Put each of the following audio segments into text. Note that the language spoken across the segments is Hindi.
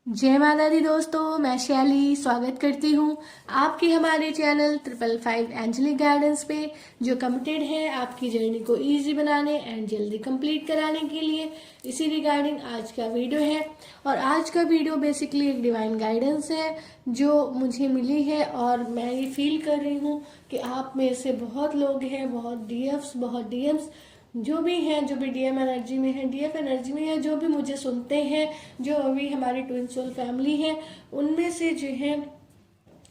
जय माता दी दोस्तों, मैं शैली स्वागत करती हूँ आपकी हमारे चैनल 555 एंजलिक गाइडेंस पे, जो कमिटेड है आपकी जर्नी को इजी बनाने एंड जल्दी कंप्लीट कराने के लिए। इसी रिगार्डिंग आज का वीडियो है और आज का वीडियो बेसिकली एक डिवाइन गाइडेंस है जो मुझे मिली है और मैं ये फील कर रही हूँ कि आप में से बहुत लोग हैं, बहुत डीएफ्स, बहुत डीएम्स जो भी हैं, जो भी डीएम एनर्जी में है, डीएफ एनर्जी में है, जो भी मुझे सुनते हैं, जो अभी हमारी ट्विन सोल फैमिली है, उनमें से जो है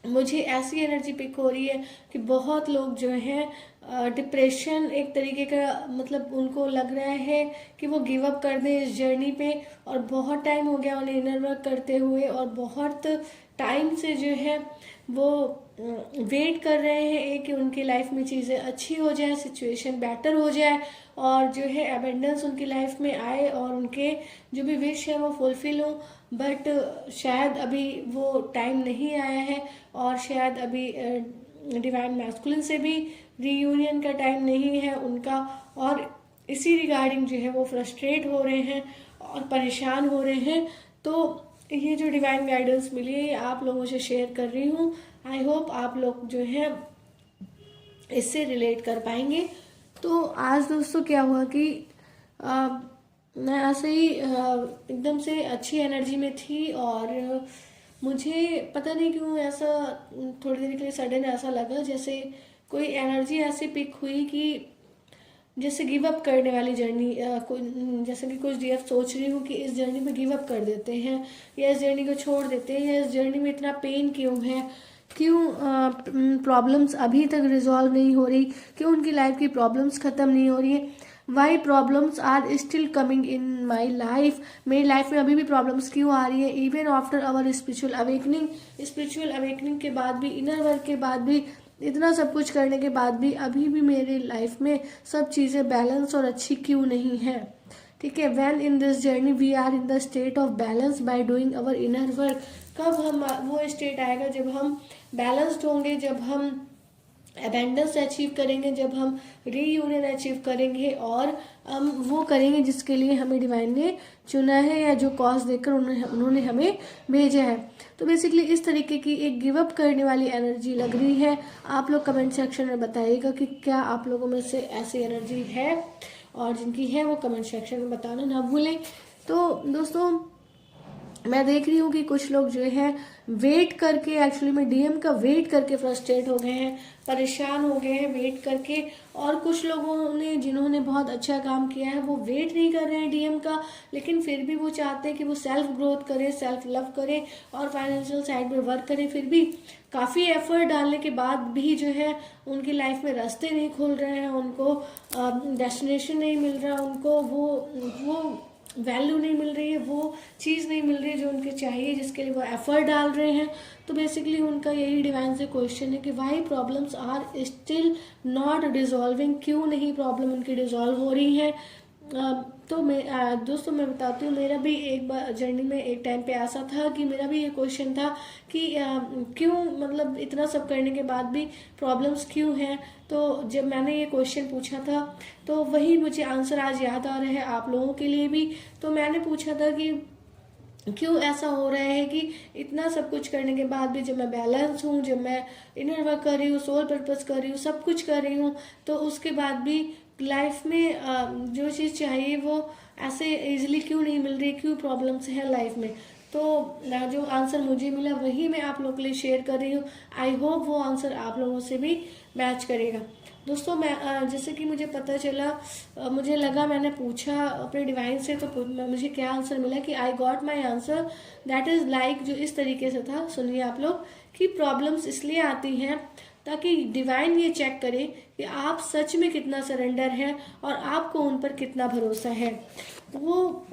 मुझे ऐसी एनर्जी पिक हो रही है कि बहुत लोग जो हैं डिप्रेशन एक तरीके का, मतलब उनको लग रहा है कि वो गिव अप कर दें इस जर्नी पे। और बहुत टाइम हो गया उन्हें इनर वर्क करते हुए और बहुत टाइम से जो है वो वेट कर रहे हैं कि उनकी लाइफ में चीज़ें अच्छी हो जाए, सिचुएशन बेटर हो जाए और जो है एबेंडेंस उनकी लाइफ में आए और उनके जो भी विश है वो फुलफिल हो। बट शायद अभी वो टाइम नहीं आया है और शायद अभी डिवाइन मैस्कुलिन से भी रीयूनियन का टाइम नहीं है उनका। और इसी रिगार्डिंग जो है वो फ्रस्ट्रेट हो रहे हैं और परेशान हो रहे हैं। तो ये जो डिवाइन गाइडेंस मिली है ये आप लोगों से शेयर कर रही हूँ। आई होप आप लोग जो है इससे रिलेट कर पाएंगे। तो आज दोस्तों क्या हुआ कि मैं ऐसे ही एकदम से अच्छी एनर्जी में थी और मुझे पता नहीं क्यों ऐसा थोड़ी देर के लिए सडन ऐसा लगा जैसे कोई एनर्जी ऐसी पिक हुई कि जैसे गिव अप करने वाली जर्नी, जैसे कि कुछ डीएफ सोच रही हूँ कि इस जर्नी में गिव अप कर देते हैं या इस जर्नी को छोड़ देते हैं या इस जर्नी में इतना पेन क्यों है, क्यों प्रॉब्लम्स अभी तक रिजॉल्व नहीं हो रही, क्यों उनकी लाइफ की प्रॉब्लम्स खत्म नहीं हो रही है, why problems are still coming in my life, मेरी लाइफ में अभी भी प्रॉब्लम्स क्यों आ रही है even after our spiritual awakening. Spiritual awakening के बाद भी, इनर वर्क के बाद भी, इतना सब कुछ करने के बाद भी अभी भी मेरी लाइफ में सब चीज़ें बैलेंस और अच्छी क्यों नहीं है। ठीक है, when in this journey we are in the state of balance by doing our inner work. कब हम वो स्टेट आएगा जब हम बैलेंस्ड होंगे, जब हम अबेंडेंस अचीव करेंगे, जब हम रीयूनियन अचीव करेंगे और हम वो करेंगे जिसके लिए हमें डिवाइन ने चुना है या जो कॉज देकर उन्होंने हमें भेजा है। तो बेसिकली इस तरीके की एक गिव अप करने वाली एनर्जी लग रही है। आप लोग कमेंट सेक्शन में बताइएगा कि क्या आप लोगों में से ऐसी एनर्जी है, और जिनकी है वो कमेंट सेक्शन में बताना ना भूलें। तो दोस्तों मैं देख रही हूँ कि कुछ लोग जो है वेट करके, एक्चुअली में डीएम का वेट करके फ्रस्ट्रेट हो गए हैं, परेशान हो गए हैं वेट करके। और कुछ लोगों ने जिन्होंने बहुत अच्छा काम किया है वो वेट नहीं कर रहे हैं डीएम का, लेकिन फिर भी वो चाहते हैं कि वो सेल्फ ग्रोथ करे, सेल्फ लव करे और फाइनेंशियल साइड पर वर्क करे। फिर भी काफ़ी एफर्ट डालने के बाद भी जो है उनकी लाइफ में रास्ते नहीं खुल रहे हैं, उनको डेस्टिनेशन नहीं मिल रहा, उनको वो वैल्यू नहीं मिल रही है, वो चीज़ नहीं मिल रही है जो उनके चाहिए, जिसके लिए वो एफर्ट डाल रहे हैं। तो बेसिकली उनका यही डिवाइन से क्वेश्चन है कि why problems are still not dissolving, क्यों नहीं प्रॉब्लम उनकी डिजॉल्व हो रही है। तो मैं दोस्तों मैं बताती हूँ, मेरा भी एक बार जर्नी में एक टाइम पे ऐसा था कि मेरा भी ये क्वेश्चन था कि क्यों, मतलब इतना सब करने के बाद भी प्रॉब्लम्स क्यों हैं। तो जब मैंने ये क्वेश्चन पूछा था तो वही मुझे आंसर आज याद आ रहा है आप लोगों के लिए भी। तो मैंने पूछा था कि क्यों ऐसा हो रहा है कि इतना सब कुछ करने के बाद भी जब मैं बैलेंस हूँ, जब मैं इनर वर्क कर रही हूँ, सोल पर्पस कर रही हूँ, सब कुछ कर रही हूँ, तो उसके बाद भी लाइफ में जो चीज़ चाहिए वो ऐसे इजीली क्यों नहीं मिल रही, क्यों प्रॉब्लम्स है लाइफ में। तो जो आंसर मुझे मिला वही मैं आप लोगों के लिए शेयर कर रही हूँ। आई होप वो आंसर आप लोगों से भी मैच करेगा। दोस्तों मैं जैसे कि मुझे पता चला, मुझे लगा, मैंने पूछा अपने डिवाइन से तो मुझे क्या आंसर मिला कि I got my answer that is like, जो इस तरीके से था, सुनिए आप लोग, कि प्रॉब्लम्स इसलिए आती हैं ताकि डिवाइन ये चेक करे कि आप सच में कितना सरेंडर है और आपको उन पर कितना भरोसा है। वो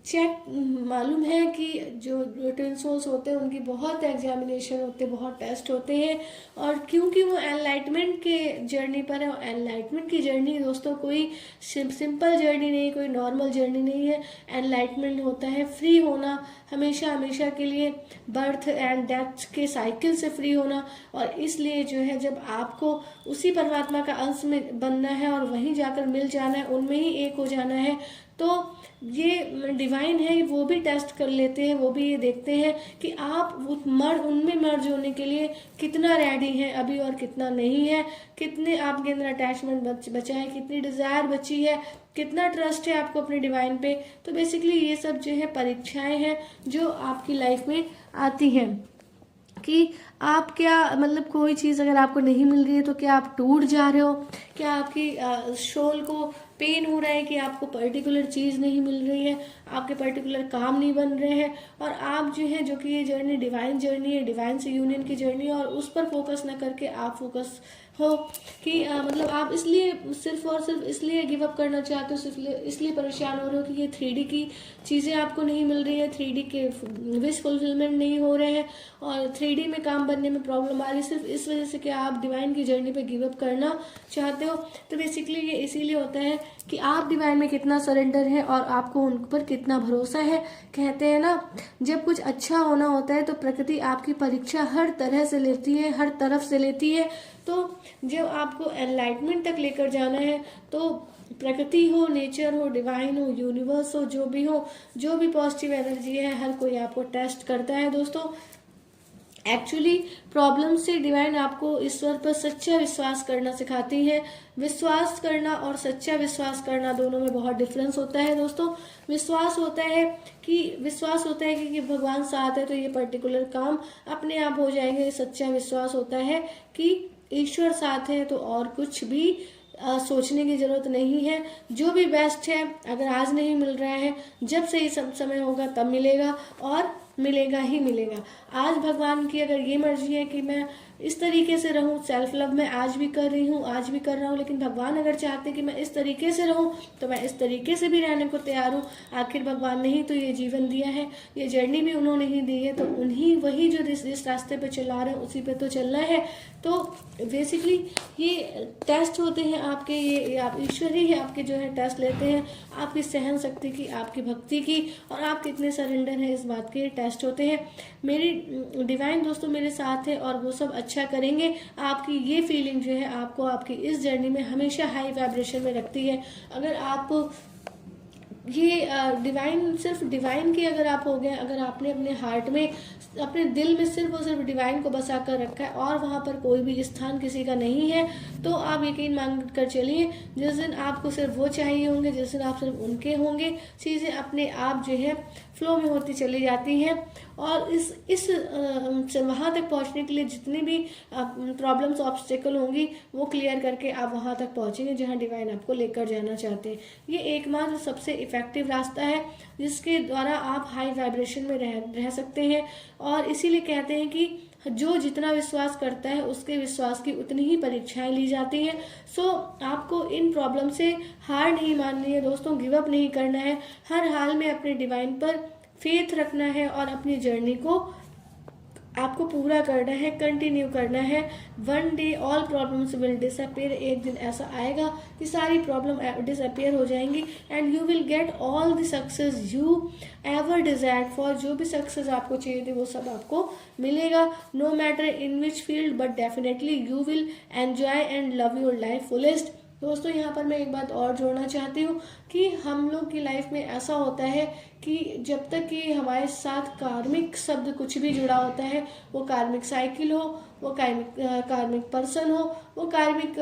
चेक मालूम है कि जो ट्विन सोल्स होते हैं उनकी बहुत एग्जामिनेशन होते हैं, बहुत टेस्ट होते हैं, और क्योंकि वो एनलाइटमेंट के जर्नी पर है। एनलाइटमेंट की जर्नी दोस्तों कोई सिंपल जर्नी नहीं, कोई नॉर्मल जर्नी नहीं है। एनलाइटमेंट होता है फ्री होना, हमेशा हमेशा के लिए बर्थ एंड डेथ के साइकिल से फ्री होना। और इसलिए जो है जब आपको उसी परमात्मा का अंश में बनना है और वहीं जाकर मिल जाना है, उनमें ही एक हो जाना है, तो ये डिवाइन है, वो भी टेस्ट कर लेते हैं, वो भी ये देखते हैं कि आप उनमें मर्ज होने के लिए कितना रेडी हैं अभी और कितना नहीं है, कितने आपके अंदर अटैचमेंट बचा है, कितनी डिजायर बची है, कितना ट्रस्ट है आपको अपने डिवाइन पे। तो बेसिकली ये सब जो है परीक्षाएं हैं जो आपकी लाइफ में आती हैं कि आप क्या मतलब कोई चीज़ अगर आपको नहीं मिल रही है तो क्या आप टूट जा रहे हो, क्या आपकी सोल को पेन हो रहा है कि आपको पर्टिकुलर चीज़ नहीं मिल रही है, आपके पर्टिकुलर काम नहीं बन रहे हैं, और आप जो है, जो कि ये जर्नी डिवाइन जर्नी है, डिवाइन से यूनियन की जर्नी है, और उस पर फोकस ना करके आप फोकस हो कि मतलब आप इसलिए सिर्फ और सिर्फ इसलिए गिव अप करना चाहते हो, सिर्फ इसलिए परेशान हो रहे हो कि ये 3D की चीज़ें आपको नहीं मिल रही है, 3D के विश फुलफिलमेंट नहीं हो रहे हैं, और 3D में काम बनने में प्रॉब्लम आ रही है, सिर्फ इस वजह से कि आप डिवाइन की जर्नी पे गिव अप करना चाहते हो। तो बेसिकली ये इसीलिए होता है कि आप डिवाइन में कितना सरेंडर है और आपको उन पर कितना भरोसा है। कहते हैं ना, जब कुछ अच्छा होना होता है तो प्रकृति आपकी परीक्षा हर तरह से लेती है, हर तरफ से लेती है। तो जब आपको एनलाइटमेंट तक लेकर जाना है तो प्रकृति हो, नेचर हो, डिवाइन हो, यूनिवर्स हो, जो भी हो, जो भी पॉजिटिव एनर्जी है, हर कोई आपको टेस्ट करता है दोस्तों। एक्चुअली प्रॉब्लम से डिवाइन आपको ईश्वर पर सच्चा विश्वास करना सिखाती है। विश्वास करना और सच्चा विश्वास करना दोनों में बहुत डिफरेंस होता है दोस्तों। विश्वास होता है कि भगवान साथ है तो ये पर्टिकुलर काम अपने आप हो जाएंगे। सच्चा विश्वास होता है कि ईश्वर साथ है तो और कुछ भी सोचने की जरूरत नहीं है। जो भी बेस्ट है, अगर आज नहीं मिल रहा है, जब सही समय होगा तब मिलेगा, और मिलेगा ही मिलेगा। आज भगवान की अगर ये मर्जी है कि मैं इस तरीके से रहूं, सेल्फ लव में आज भी कर रही हूँ, आज भी कर रहा हूँ, लेकिन भगवान अगर चाहते कि मैं इस तरीके से रहूं तो मैं इस तरीके से भी रहने को तैयार हूँ। आखिर भगवान ने ही तो ये जीवन दिया है, ये जर्नी भी उन्होंने ही दी है, तो उन्हीं वही जो जिस रास्ते पे चला रहे हैं उसी पे तो चलना है। तो बेसिकली ये टेस्ट होते हैं आपके, ये आप ईश्वर ही है आपके जो है टेस्ट लेते हैं, आपकी सहन शक्ति की, आपकी भक्ति की, और आप कितने सरेंडर हैं इस बात के टेस्ट होते हैं। मेरी डिवाइन दोस्तों मेरे साथ है और वो सब अच्छा करेंगे। आपकी ये फीलिंग जो है आपको आपकी इस जर्नी में हमेशा हाई वाइब्रेशन में रखती है। अगर आप ये डिवाइन, सिर्फ डिवाइन की अगर आप हो गए, अगर आपने अपने हार्ट में, अपने दिल में सिर्फ और सिर्फ डिवाइन को बसा कर रखा है और वहाँ पर कोई भी स्थान किसी का नहीं है, तो आप यकीन मान कर चलिए जिस दिन आपको सिर्फ वो चाहिए होंगे, जिस दिन आप सिर्फ उनके होंगे, चीज़ें अपने आप जो है फ्लो में होती चली जाती हैं। और इस वहाँ तक पहुँचने के लिए जितनी भी प्रॉब्लम्स ऑब्स्टेकल होंगी वो क्लियर करके आप वहाँ तक पहुँचेंगे जहाँ डिवाइन आपको लेकर जाना चाहते हैं। ये एकमात्र सबसे इफेक्टिव रास्ता है जिसके द्वारा आप हाई वाइब्रेशन में रह सकते हैं। और इसीलिए कहते हैं कि जो जितना विश्वास करता है उसके विश्वास की उतनी ही परीक्षाएं ली जाती हैं। सो आपको इन प्रॉब्लम से हार नहीं माननी है दोस्तों, गिव अप नहीं करना है, हर हाल में अपने डिवाइन पर फेथ रखना है और अपनी जर्नी को आपको पूरा करना है, कंटिन्यू करना है। One day all problems will disappear. एक दिन ऐसा आएगा कि सारी प्रॉब्लम डिसअपियर हो जाएंगी and you will get all the success you ever desired for. जो भी सक्सेस आपको चाहिए थी वो सब आपको मिलेगा, no matter in which field, but definitely you will enjoy and love your life fullest. दोस्तों यहाँ पर मैं एक बात और जोड़ना चाहती हूँ कि हम लोग की लाइफ में ऐसा होता है कि जब तक कि हमारे साथ कार्मिक शब्द कुछ भी जुड़ा होता है, वो कार्मिक साइकिल हो, वो कार्मिक पर्सन हो, वो कार्मिक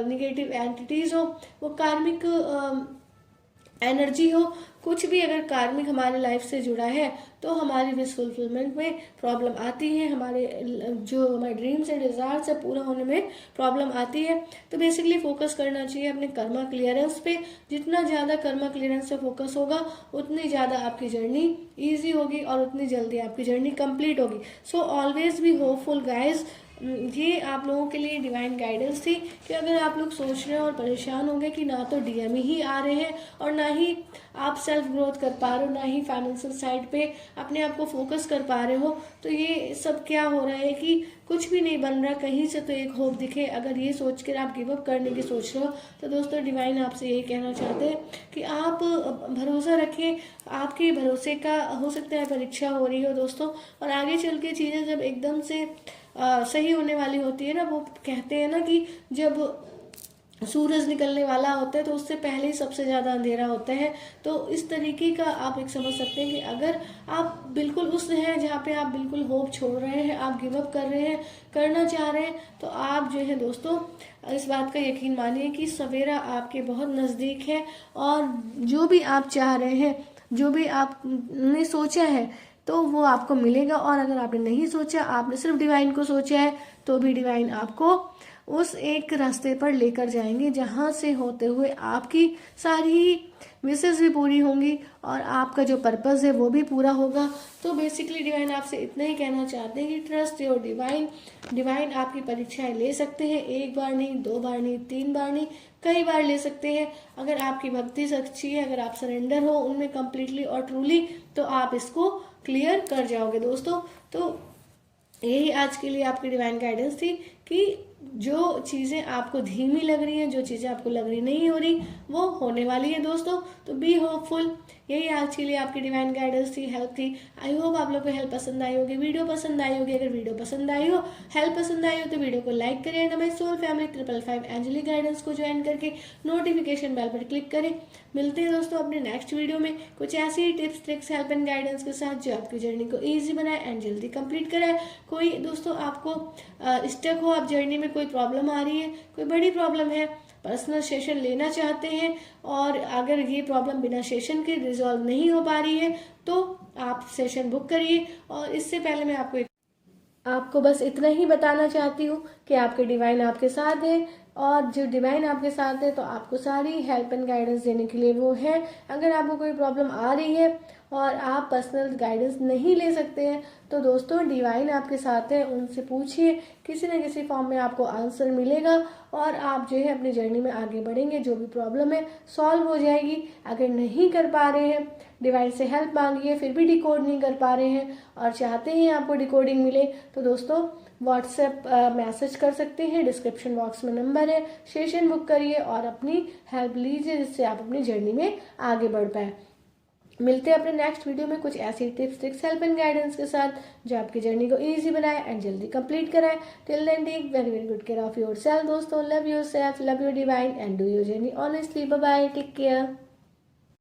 निगेटिव एंटिटीज हो, वो कार्मिक एनर्जी हो, कुछ भी अगर कार्मिक हमारे लाइफ से जुड़ा है तो हमारी विश फुलफिलमेंट में प्रॉब्लम आती है, हमारे ड्रीम्स एंड डिजायर्स से पूरा होने में प्रॉब्लम आती है। तो बेसिकली फोकस करना चाहिए अपने कर्मा क्लियरेंस पे। जितना ज़्यादा कर्मा क्लियरेंस पे फोकस होगा उतनी ज़्यादा आपकी जर्नी ईजी होगी और उतनी जल्दी आपकी जर्नी कंप्लीट होगी। So always be hopeful guys. ये आप लोगों के लिए डिवाइन गाइडेंस थी कि अगर आप लोग सोच रहे हो और परेशान होंगे कि ना तो डीएमई ही आ रहे हैं और ना ही आप सेल्फ ग्रोथ कर पा रहे हो, ना ही फाइनेंशियल साइड पे अपने आप को फोकस कर पा रहे हो, तो ये सब क्या हो रहा है कि कुछ भी नहीं बन रहा, कहीं से तो एक होप दिखे। अगर ये सोच कर आप गिव अप करने की सोच रहे हो तो दोस्तों डिवाइन आपसे यही कहना चाहते हैं कि आप भरोसा रखें। आपके भरोसे का हो सकता है परीक्षा हो रही हो दोस्तों, और आगे चल के चीज़ें जब एकदम से सही होने वाली होती है ना, वो कहते हैं ना कि जब सूरज निकलने वाला होता है तो उससे पहले ही सबसे ज़्यादा अंधेरा होता है। तो इस तरीके का आप एक समझ सकते हैं कि अगर आप बिल्कुल उस हैं जहाँ पे आप बिल्कुल होप छोड़ रहे हैं, आप गिव अप कर रहे हैं, करना चाह रहे हैं, तो आप जो है दोस्तों इस बात का यकीन मानिए कि सवेरा आपके बहुत नज़दीक है। और जो भी आप चाह रहे हैं, जो भी आपने सोचा है, तो वो आपको मिलेगा। और अगर आपने नहीं सोचा, आपने सिर्फ डिवाइन को सोचा है, तो भी डिवाइन आपको उस एक रास्ते पर लेकर जाएंगे जहाँ से होते हुए आपकी सारी विशेष भी पूरी होंगी और आपका जो पर्पस है वो भी पूरा होगा। तो बेसिकली डिवाइन आपसे इतना ही कहना चाहते हैं कि ट्रस्ट योर डिवाइन। डिवाइन आपकी परीक्षाएं ले सकते हैं, एक बार नहीं, 2 बार नहीं, 3 बार नहीं, कई बार ले सकते हैं। अगर आपकी भक्ति सच्ची है, अगर आप सरेंडर हो उनमें कंप्लीटली और ट्रूली, तो आप इसको क्लियर कर जाओगे दोस्तों। तो यही आज के लिए आपकी डिवाइन गाइडेंस थी कि जो चीज़ें आपको धीमी लग रही हैं, जो चीज़ें आपको लग रही नहीं हो रही, वो होने वाली है दोस्तों। तो बी होपफुल। यही आज के लिए आपकी डिवाइन गाइडेंस थी, हेल्प थी। आई होप आप लोग को हेल्प पसंद आई होगी, वीडियो पसंद आई होगी। अगर वीडियो पसंद आई हो, हेल्प पसंद आई हो, तो वीडियो को लाइक करें एंड हमारी सोल फैमिली 555 एंजेलिक गाइडेंस को ज्वाइन करके नोटिफिकेशन बेल पर क्लिक करें। मिलते हैं दोस्तों अपने नेक्स्ट वीडियो में कुछ ऐसी tips, tricks, help and guidance के साथ जो आपकी जर्नी को ईजी बनाए एंड जल्दी कंप्लीट कराए। कोई दोस्तों आपको स्टक हो, आप जर्नी में कोई प्रॉब्लम आ रही है, कोई बड़ी प्रॉब्लम है, पर्सनल सेशन लेना चाहते हैं और अगर ये प्रॉब्लम बिना सेशन के रिजॉल्व नहीं हो पा रही है, तो आप सेशन बुक करिए। और इससे पहले मैं आपको बस इतना ही बताना चाहती हूँ कि आपके डिवाइन आपके साथ है, और जो डिवाइन आपके साथ है तो आपको सारी हेल्प एंड गाइडेंस देने के लिए वो है। अगर आपको कोई प्रॉब्लम आ रही है और आप पर्सनल गाइडेंस नहीं ले सकते हैं, तो दोस्तों डिवाइन आपके साथ है, उनसे पूछिए, किसी न किसी फॉर्म में आपको आंसर मिलेगा और आप जो है अपनी जर्नी में आगे बढ़ेंगे। जो भी प्रॉब्लम है सॉल्व हो जाएगी। अगर नहीं कर पा रहे हैं, डिवाइन से हेल्प मांगिए, फिर भी डिकोड नहीं कर पा रहे हैं और चाहते हैं आपको डिकोडिंग मिले, तो दोस्तों व्हाट्सएप मैसेज कर सकते हैं, डिस्क्रिप्शन बॉक्स में नंबर है, सेशन बुक करिए और अपनी हेल्प लीजिए जिससे आप अपनी जर्नी में आगे बढ़ पाए। मिलते हैं अपने नेक्स्ट वीडियो में कुछ ऐसी tips, tricks, help and guidance के साथ जो आपकी जर्नी को इजी बनाए एंड जल्दी कंप्लीट कराए। Till then take very very good care of yourself दोस्तों। Love yourself, love your divine and do your journey honestly. Bye bye, take care.